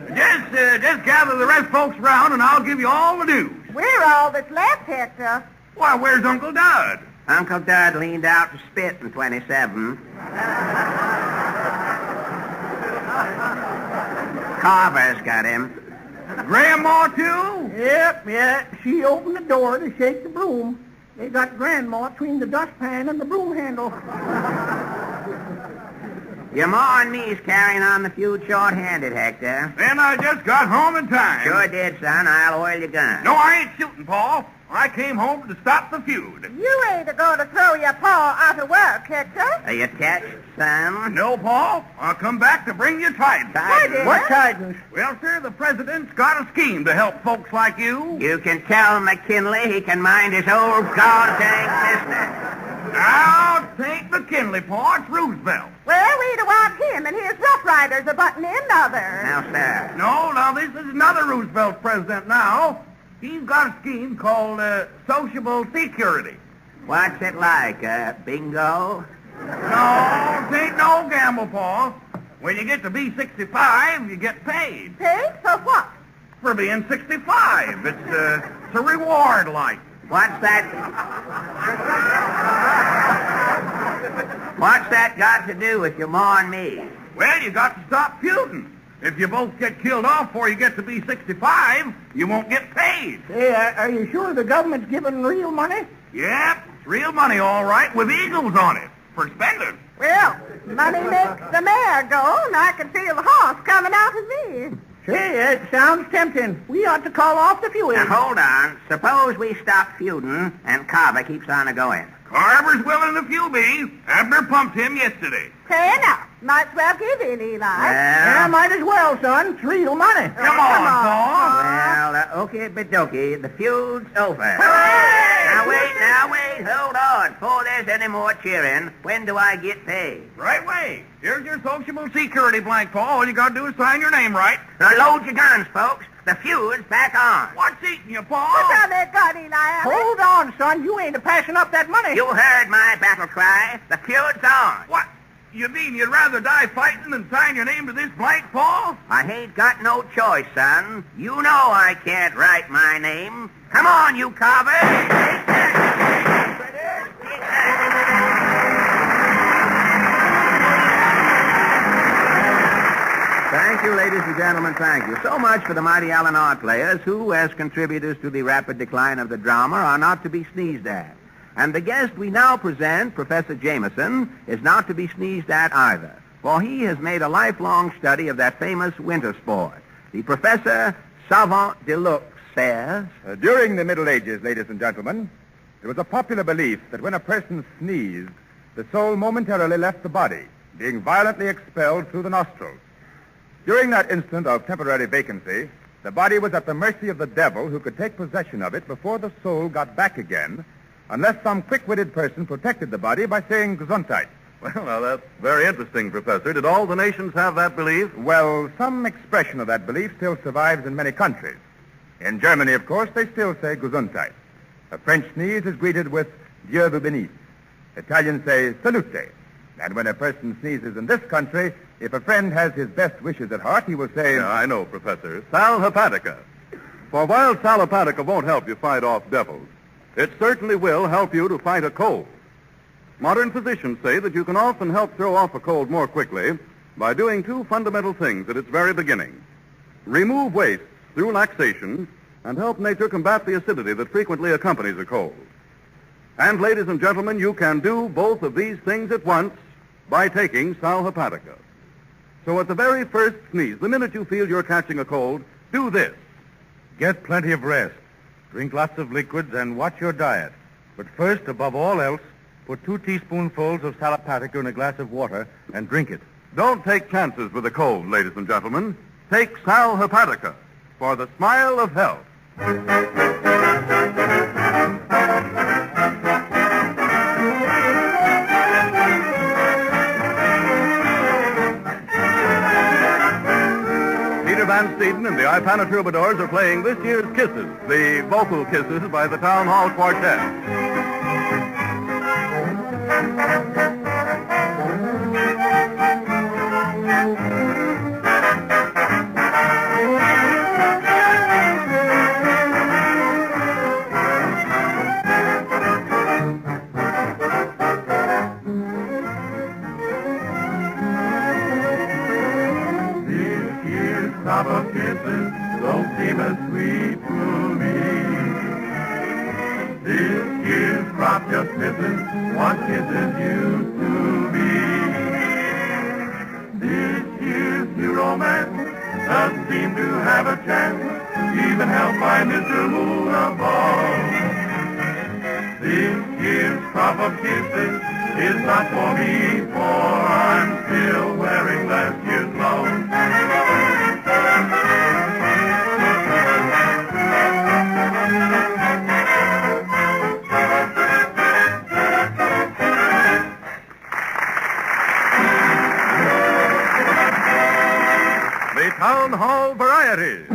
Just gather the rest folks round and I'll give you all the news. We're all that's left, Hector. Why, where's Uncle Dud? Uncle Dud leaned out to spit in 27. Carver's got him. Grandma, too? Yep. She opened the door to shake the broom. They got Grandma between the dustpan and the broom handle. Your ma and me's carrying on the feud short-handed, Hector. Then I just got home in time. Sure did, son. I'll oil your gun. No, I ain't shooting, Pa. I came home to stop the feud. You ain't going to throw your paw out of work, Hector. Are you catched, son? No, Pa. I'll come back to bring you tidings. Tidings? What tidings? Well, sir, the president's got a scheme to help folks like you. You can tell McKinley he can mind his old goddamn business. Now, take McKinley, Pa. It's Roosevelt. Well, we don't want him and his Rough Riders a button in other. Now, sir. No, now, this is another Roosevelt president now. He's got a scheme called sociable security. What's it like, bingo? No, it ain't no gamble, Pa. When you get to be 65, you get paid. Paid for what? For being 65. It's a reward, like. What's that got to do with your ma and me? Well, you got to stop feuding. If you both get killed off before you get to be 65, you won't get paid. Hey, are you sure the government's giving real money? Yep, it's real money, all right, with eagles on it for spending. Well, money makes the mare go, and I can feel the horse coming out of me. Say, it sounds tempting. We ought to call off the feud. Now, hold on. Suppose we stop feuding and Carver keeps on a-going. Carver's willing if you be. Abner pumped him yesterday. Fair enough. Might as well give in, Eli. Yeah, might as well, son. It's real money. Come on, Pa. Well, okay, Bidoki, the feud's over. Hooray! Now wait, hold on. Before there's any more cheering, when do I get paid? Right way. Here's your sociable security blank, Pa. All you got to do is sign your name right. Now load your guns, folks. The feud's back on. What's eating you, What's Pa? on that gun, Eli? Hold on, son. You ain't a-passing up that money. You heard my battle cry. The feud's on. What? You mean you'd rather die fighting than sign your name to this blank, Pa? I ain't got no choice, son. You know I can't write my name. Come on, you Carver. Take that. Take that. Thank you, ladies and gentlemen, thank you. So much for the mighty Allen Art players who, as contributors to the rapid decline of the drama, are not to be sneezed at. And the guest we now present, Professor Jameson, is not to be sneezed at either, for he has made a lifelong study of that famous winter sport. The Professor Savant Deluxe says... During the Middle Ages, ladies and gentlemen, there was a popular belief that when a person sneezed, the soul momentarily left the body, being violently expelled through the nostrils. During that instant of temporary vacancy, the body was at the mercy of the devil, who could take possession of it before the soul got back again unless some quick-witted person protected the body by saying Gesundheit. Well, now, that's very interesting, Professor. Did all the nations have that belief? Well, some expression of that belief still survives in many countries. In Germany, of course, they still say Gesundheit. A French sneeze is greeted with Dieu vous bénisse. Italians say salute. And when a person sneezes in this country, if a friend has his best wishes at heart, he will say... Yeah, I know, Professor. Sal Hepatica. For while Sal Hepatica won't help you fight off devils, it certainly will help you to fight a cold. Modern physicians say that you can often help throw off a cold more quickly by doing two fundamental things at its very beginning. Remove wastes through laxation and help nature combat the acidity that frequently accompanies a cold. And, ladies and gentlemen, you can do both of these things at once by taking Sal Hepatica. So at the very first sneeze, the minute you feel you're catching a cold, do this. Get plenty of rest. Drink lots of liquids and watch your diet. But first, above all else, put 2 teaspoonfuls of Sal Hepatica in a glass of water and drink it. Don't take chances with a cold, ladies and gentlemen. Take Sal Hepatica for the smile of health. Peter Van Steeden and the Ipana Troubadours are playing this year's Kisses, the vocal kisses by the Town Hall Quartet. Crop of kisses don't seem as sweet to me. This year's crop just misses what kisses used to be. This year's new romance doesn't seem to have a chance, even helped by Mr. Moon above. This year's crop of kisses is not for me, for I'm still wearing last year's love. The Town Hall Variety.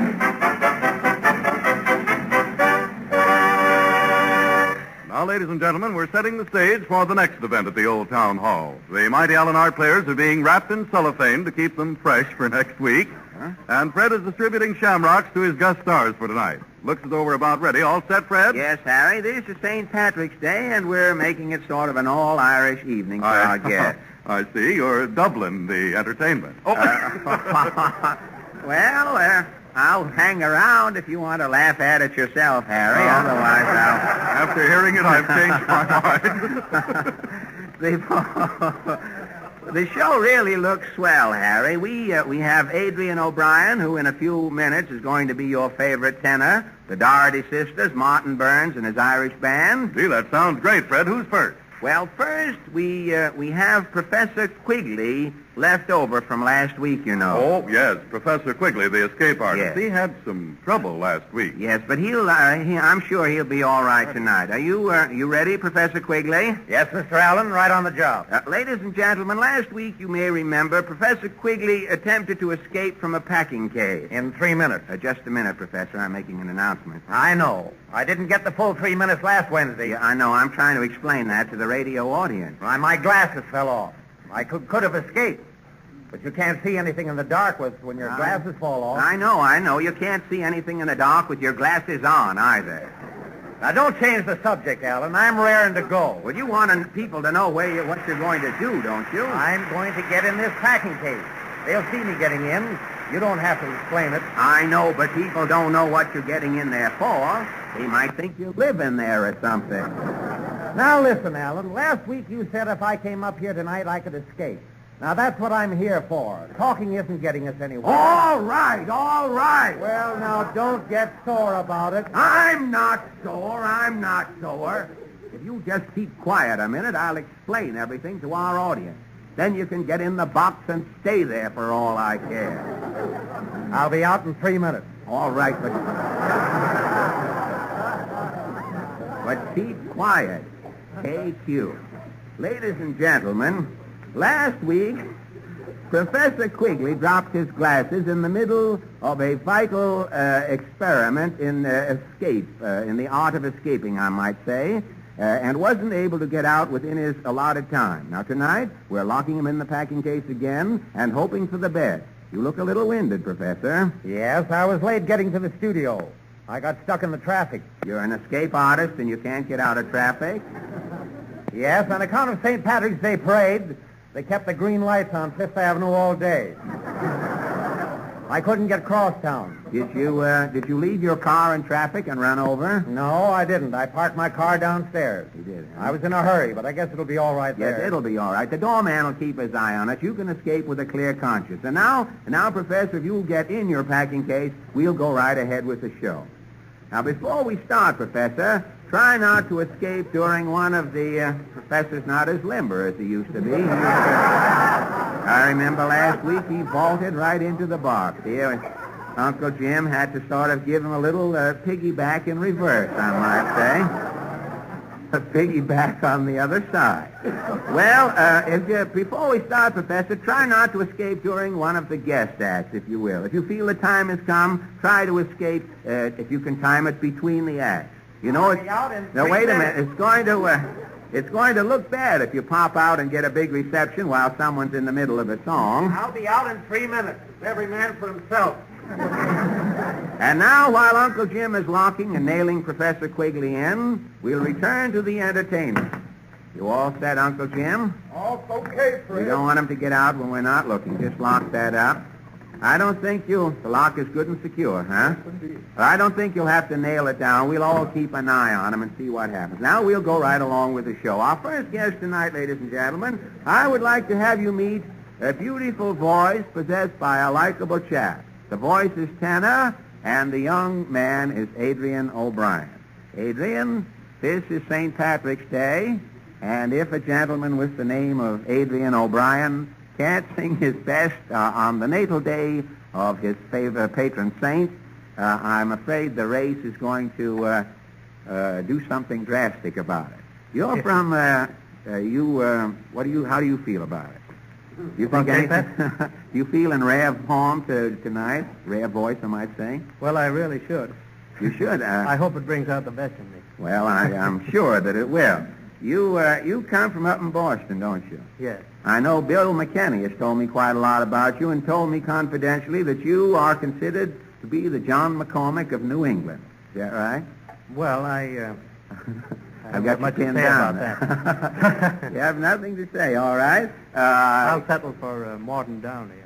Now, ladies and gentlemen, we're setting the stage for the next event at the old Town Hall. The Mighty Allen Art players are being wrapped in cellophane to keep them fresh for next week. And Fred is distributing shamrocks to his guest stars for tonight. Looks as though we're about ready. All set, Fred? Yes, Harry. This is St. Patrick's Day, and we're making it sort of an all-Irish evening for our guests. I see. You're doubling the entertainment. Well, I'll hang around if you want to laugh at it yourself, Harry. Otherwise, I'll... After hearing it, I've changed my mind. The show really looks swell, Harry. We have Adrian O'Brien, who in a few minutes is going to be your favorite tenor. The Doherty sisters, Martin Burns and his Irish band. Gee, that sounds great, Fred. Who's first? Well, first, we have Professor Quigley left over from last week, you know. Oh, yes, Professor Quigley, the escape artist. Yes. He had some trouble last week. Yes, but I'm sure he'll be all right tonight. Are you ready, Professor Quigley? Yes, Mr. Allen, right on the job. Ladies and gentlemen, last week, you may remember, Professor Quigley attempted to escape from a packing case. In 3 minutes. Just a minute, Professor. I'm making an announcement. I know. I didn't get the full 3 minutes last Wednesday. Yeah, I know. I'm trying to explain that to the radio audience. Why, my glasses fell off. I could have escaped. But you can't see anything in the dark when your glasses fall off. I know. You can't see anything in the dark with your glasses on, either. Now, don't change the subject, Alan. I'm raring to go. Well, you want people to know what you're going to do, don't you? I'm going to get in this packing case. They'll see me getting in. You don't have to explain it. I know, but people don't know what you're getting in there for. They might think you live in there or something. Now, listen, Alan. Last week you said if I came up here tonight, I could escape. Now, that's what I'm here for. Talking isn't getting us anywhere. All right. Well, now, don't get sore about it. I'm not sore. If you just keep quiet a minute, I'll explain everything to our audience. Then you can get in the box and stay there for all I care. I'll be out in 3 minutes. All right, but... But keep quiet. KQ. Ladies and gentlemen, last week, Professor Quigley dropped his glasses in the middle of a vital experiment in escape, in the art of escaping, I might say, and wasn't able to get out within his allotted time. Now, tonight, we're locking him in the packing case again and hoping for the best. You look a little winded, Professor. Yes, I was late getting to the studio. I got stuck in the traffic. You're an escape artist and you can't get out of traffic? Yes, on account of St. Patrick's Day parade, they kept the green lights on Fifth Avenue all day. I couldn't get crosstown. Did you leave your car in traffic and run over? No, I didn't. I parked my car downstairs. You did, huh? I was in a hurry, but I guess it'll be all right there. Yes, it'll be all right. The doorman will keep his eye on it. You can escape with a clear conscience. And now, Professor, if you'll get in your packing case, we'll go right ahead with the show. Now, before we start, Professor, try not to escape during one of the... Professor's not as limber as he used to be. I remember last week he vaulted right into the box. Here, Uncle Jim had to sort of give him a little piggyback in reverse, I might say. A piggyback on the other side. Well, before we start, Professor, try not to escape during one of the guest acts, if you will. If you feel the time has come, try to escape if you can time it between the acts. You know, now, wait a minute. It's going to look bad if you pop out and get a big reception while someone's in the middle of a song. I'll be out in 3 minutes. Every man for himself. And now, while Uncle Jim is locking and nailing Professor Quigley in, we'll return to the entertainment. You all set, Uncle Jim? All okay, Fred. We don't want him to get out when we're not looking. Just lock that up. I don't think the lock is good and secure, huh? I don't think you'll have to nail it down. We'll all keep an eye on him and see what happens. Now we'll go right along with the show. Our first guest tonight, ladies and gentlemen, I would like to have you meet a beautiful voice possessed by a likable chap. The voice is tenor, and the young man is Adrian O'Brien. Adrian, this is St. Patrick's Day, and if a gentleman with the name of Adrian O'Brien can't sing his best on the natal day of his favorite patron saint, I'm afraid the race is going to do something drastic about it. You're from, how do you feel about it? Do you think anything? Do you feel in rare form tonight? Rare voice, I might say? Well, I really should. You should. I hope it brings out the best in me. Well, I'm sure that it will. You come from up in Boston, don't you? Yes. I know Bill McKinney has told me quite a lot about you and told me confidentially that you are considered to be the John McCormick of New England. Is that right? Well, I I've got much you to pinned say down. about that. You have nothing to say, all right? I'll settle for Morton Downey.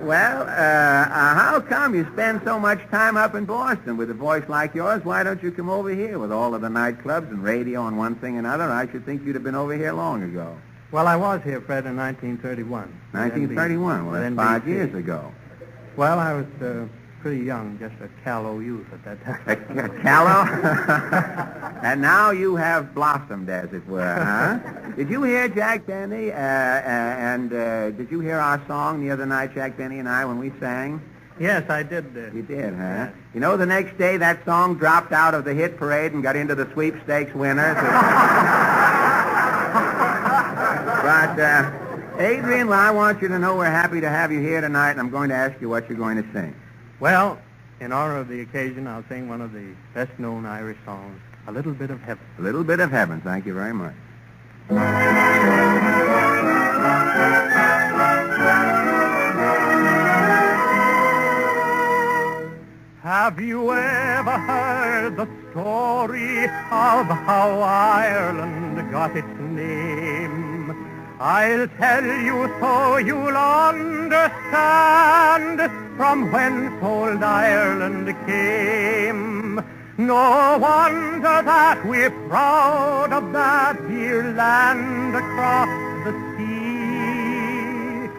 Well, how come you spend so much time up in Boston with a voice like yours? Why don't you come over here with all of the nightclubs and radio and one thing and another? I should think you'd have been over here long ago. Well, I was here, Fred, in 1931. 1931? Well, that's 5 years ago. Well, I was pretty young, just a callow youth at that time. A callow? And now you have blossomed, as it were, huh? Did you hear Jack Benny, and did you hear our song the other night, Jack Benny and I, when we sang? Yes, I did. You did, huh? Yes. You know, the next day that song dropped out of the hit parade and got into the sweepstakes winners. But, Adrian, well, I want you to know we're happy to have you here tonight, and I'm going to ask you what you're going to sing. Well, in honor of the occasion, I'll sing one of the best-known Irish songs, A Little Bit of Heaven. A Little Bit of Heaven. Thank you very much. Have you ever heard the story of how Ireland got its name? I'll tell you so you'll understand from whence old Ireland came. No wonder that we're proud of that dear land across the sea.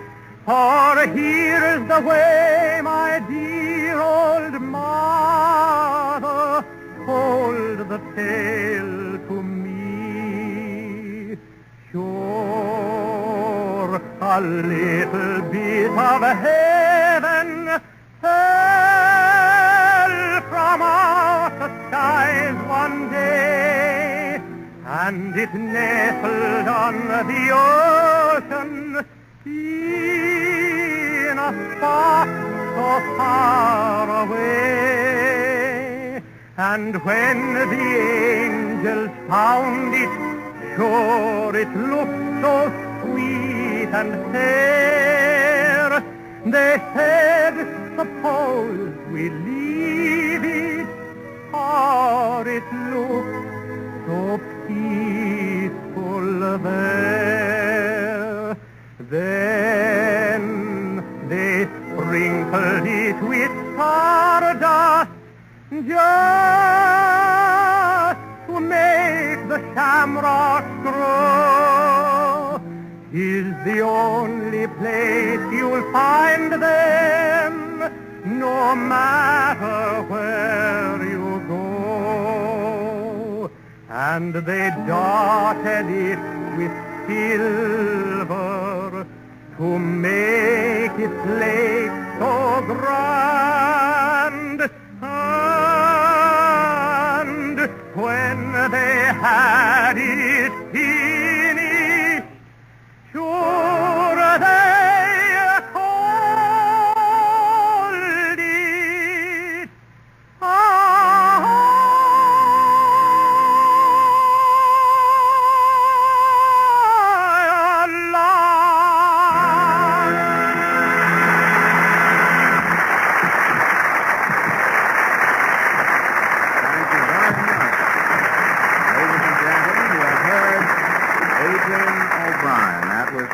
For here is the way my dear old mother told the tale to me. Sure, a little bit of heaven fell from and it nestled on the ocean in a spot so far away. And when the angels found it, sure it looked so sweet and fair. They said, suppose we leave it, for it looks so peaceful there. Then they sprinkled it with stardust just to make the shamrocks grow. 'Tis the only place you'll find them, no matter where you go. And they dotted it with silver to make its lake so grand. And when they had it finished, sure they called it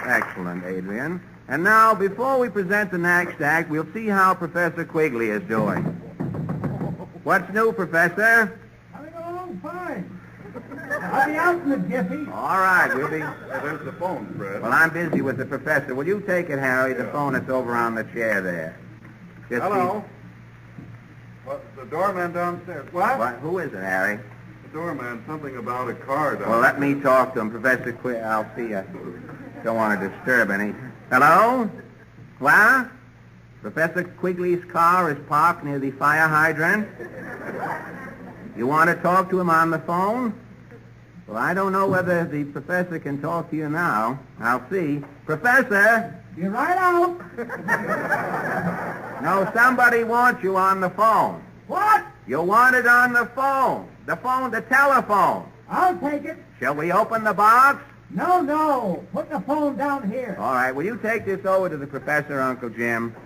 Excellent, Adrian. And now, before we present the next act, we'll see how Professor Quigley is doing. What's new, Professor? Coming along fine. I'll be out in a jiffy. All right, we'll be... There's the phone, Fred. Well, I'm busy with the professor. Will you take it, Harry? The phone is over on the chair there. Just Hello? What, the doorman downstairs. What? Who is it, Harry? The doorman, something about a car down Well, let me talk to him. Professor Quigley, I'll see you. Don't want to disturb any. Hello? What? Professor Quigley's car is parked near the fire hydrant. You want to talk to him on the phone? Well, I don't know whether the professor can talk to you now. I'll see. Professor! You're right out. No, somebody wants you on the phone. What? You want it on the phone. The telephone. I'll take it. Shall we open the box? No. Put the phone down here. All right, will you take this over to the professor, Uncle Jim?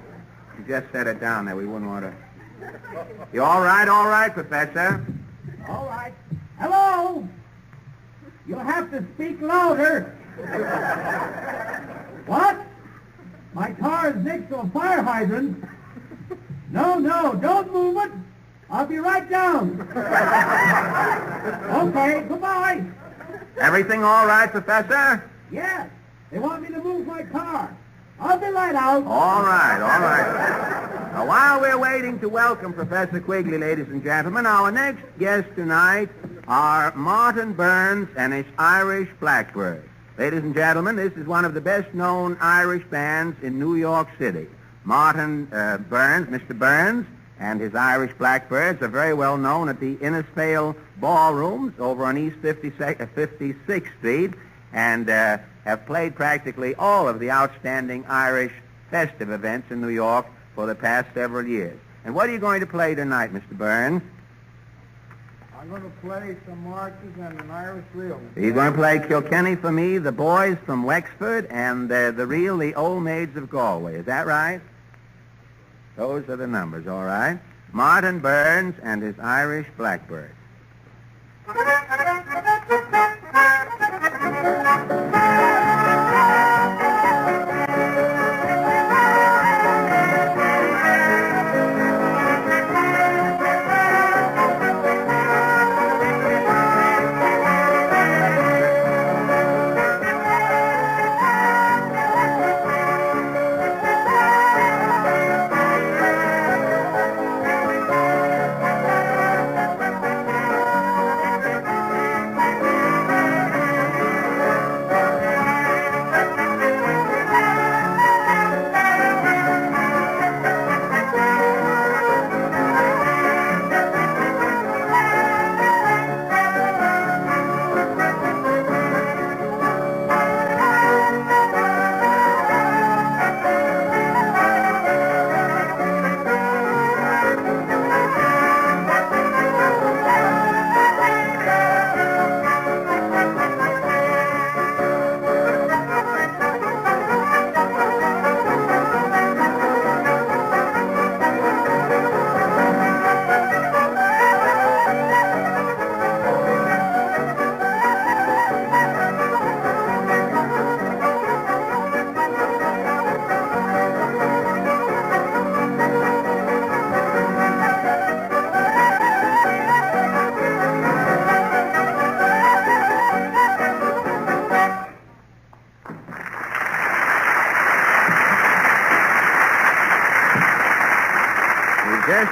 You just set it down there. We wouldn't want to... You all right, Professor? All right. Hello? You'll have to speak louder. What? My car is next to a fire hydrant. No, don't move it. I'll be right down. Okay, goodbye. Everything all right, Professor? Yes, they want me to move my car. I'll be right out. All right. Now, while we're waiting to welcome Professor Quigley, ladies and gentlemen, our next guests tonight are Martin Burns and his Irish Blackbirds. Ladies and gentlemen, this is one of the best-known Irish bands in New York City. Martin Burns, Mr. Burns, and his Irish Blackbirds are very well known at the Innisfail Ballrooms over on East 56th Street and have played practically all of the outstanding Irish festive events in New York for the past several years. And what are you going to play tonight, Mr. Burns? I'm going to play some marches and an Irish reel. You're going to play Kilkenny for Me, The Boys from Wexford, and the reel, The Old Maids of Galway. Is that right? Those are the numbers, all right. Martin Burns and his Irish Blackbirds.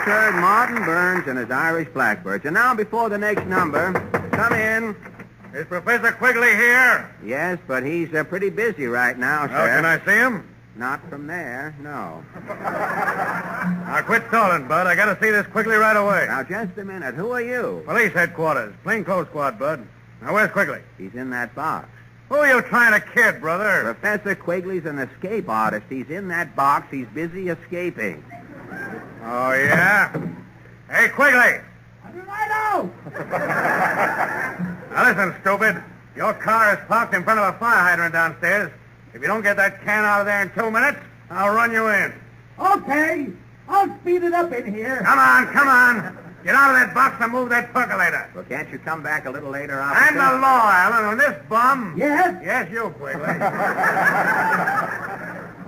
heard Martin Burns and his Irish Blackbirds. And now, before the next number, come in. Is Professor Quigley here? Yes, but he's pretty busy right now, sir. Oh, can I see him? Not from there, no. Now, quit stalling, Bud. I got to see this Quigley right away. Now, just a minute. Who are you? Police headquarters. Plainclothes squad, Bud. Now, where's Quigley? He's in that box. Who are you trying to kid, brother? Professor Quigley's an escape artist. He's in that box. He's busy escaping. Oh, yeah? Hey, Quigley! Now, listen, stupid. Your car is parked in front of a fire hydrant downstairs. If you don't get that can out of there in 2 minutes, I'll run you in. Okay. I'll speed it up in here. Come on, come on. Get out of that box and move that percolator. Well, can't you come back a little later, officer? And the law, Alan, on this bum. Yes? Yes, you, Quigley.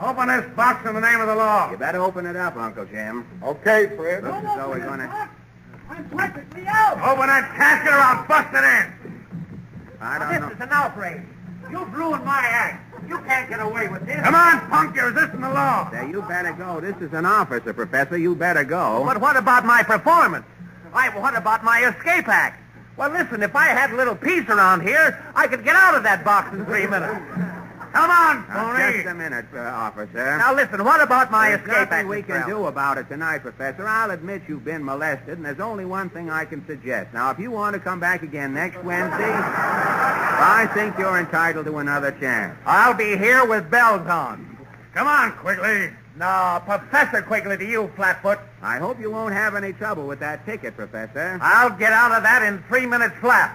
Open this box in the name of the law. You better open it up, Uncle Jim. Okay, Fred. Looks as though we're going to... I'm practically out. Open that casket or I'll bust it in. I don't know. This is an outrage. You've ruined my act. You can't get away with this. Come on, punk. You're resisting the law. There, you better go. This is an officer, Professor. You better go. But what about my performance? What about my escape act? Well, listen, if I had a little peace around here, I could get out of that box in 3 minutes. Come on, Now, Tony. just a minute, officer. Now, listen, what about my There's escape nothing act? we Mr. can Allen? do about it tonight, Professor. I'll admit you've been molested, and there's only one thing I can suggest. Now, if you want to come back again next Wednesday, I think you're entitled to another chance. I'll be here with bells on. Come on, Quigley. No, Professor Quigley to you, Flatfoot. I hope you won't have any trouble with that ticket, Professor. I'll get out of that in 3 minutes flat.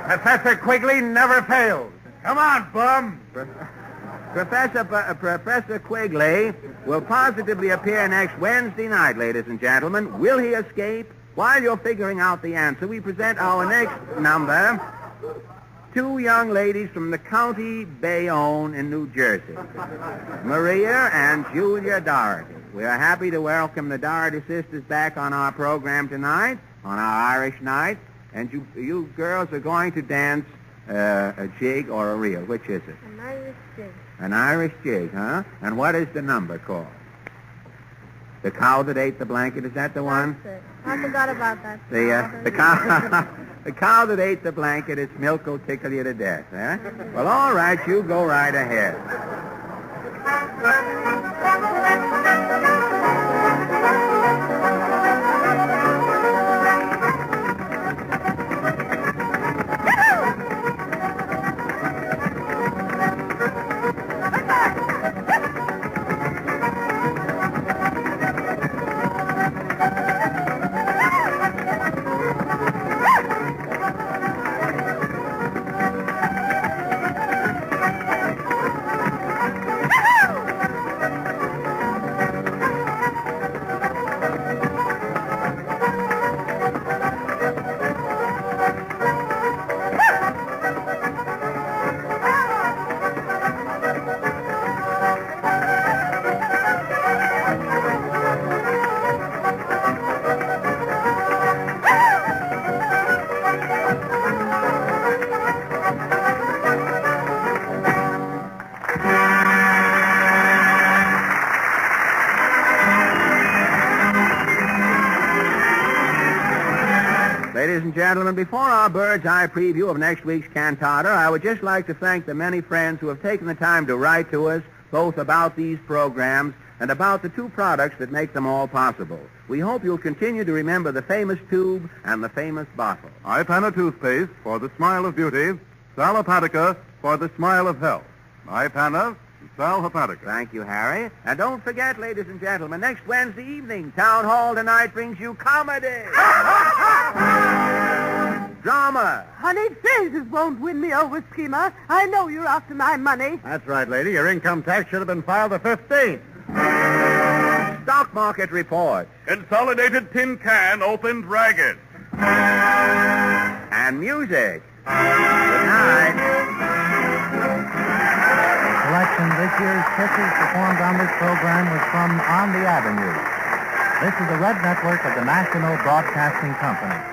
Professor Quigley never fails. Come on, bum. Professor Quigley will positively appear next Wednesday night, ladies and gentlemen. Will he escape? While you're figuring out the answer, we present our next number. 2 young ladies from the county Bayonne in New Jersey, Maria and Julia Doherty. We are happy to welcome the Doherty sisters back on our program tonight, on our Irish night. And you girls are going to dance a jig or a reel. Which is it? An Irish jig. An Irish jig, huh? And what is the number called? The cow that ate the blanket, is that the one? That's it. I forgot about that. The cow... The cow that ate the blanket, its milk will tickle you to death, eh? Well, all right, you go right ahead. Ladies and gentlemen, before our bird's eye preview of next week's cantata, I would just like to thank the many friends who have taken the time to write to us, both about these programs and about the 2 products that make them all possible. We hope you'll continue to remember the famous tube and the famous bottle. Ipana toothpaste for the smile of beauty. Sal Hepatica for the smile of health. Ipana, Sal Hepatica. Thank you, Harry. And don't forget, ladies and gentlemen, next Wednesday evening, Town Hall tonight brings you comedy. Drama. Honey, Jesus won't win me over, Schemer. I know you're after my money. That's right, lady. Your income tax should have been filed the 15th. Stock market report. Consolidated tin can opened ragged. And music. Good night. Selection this year's Kisses performed on this program was from On the Avenue. This is the Red Network of the National Broadcasting Company.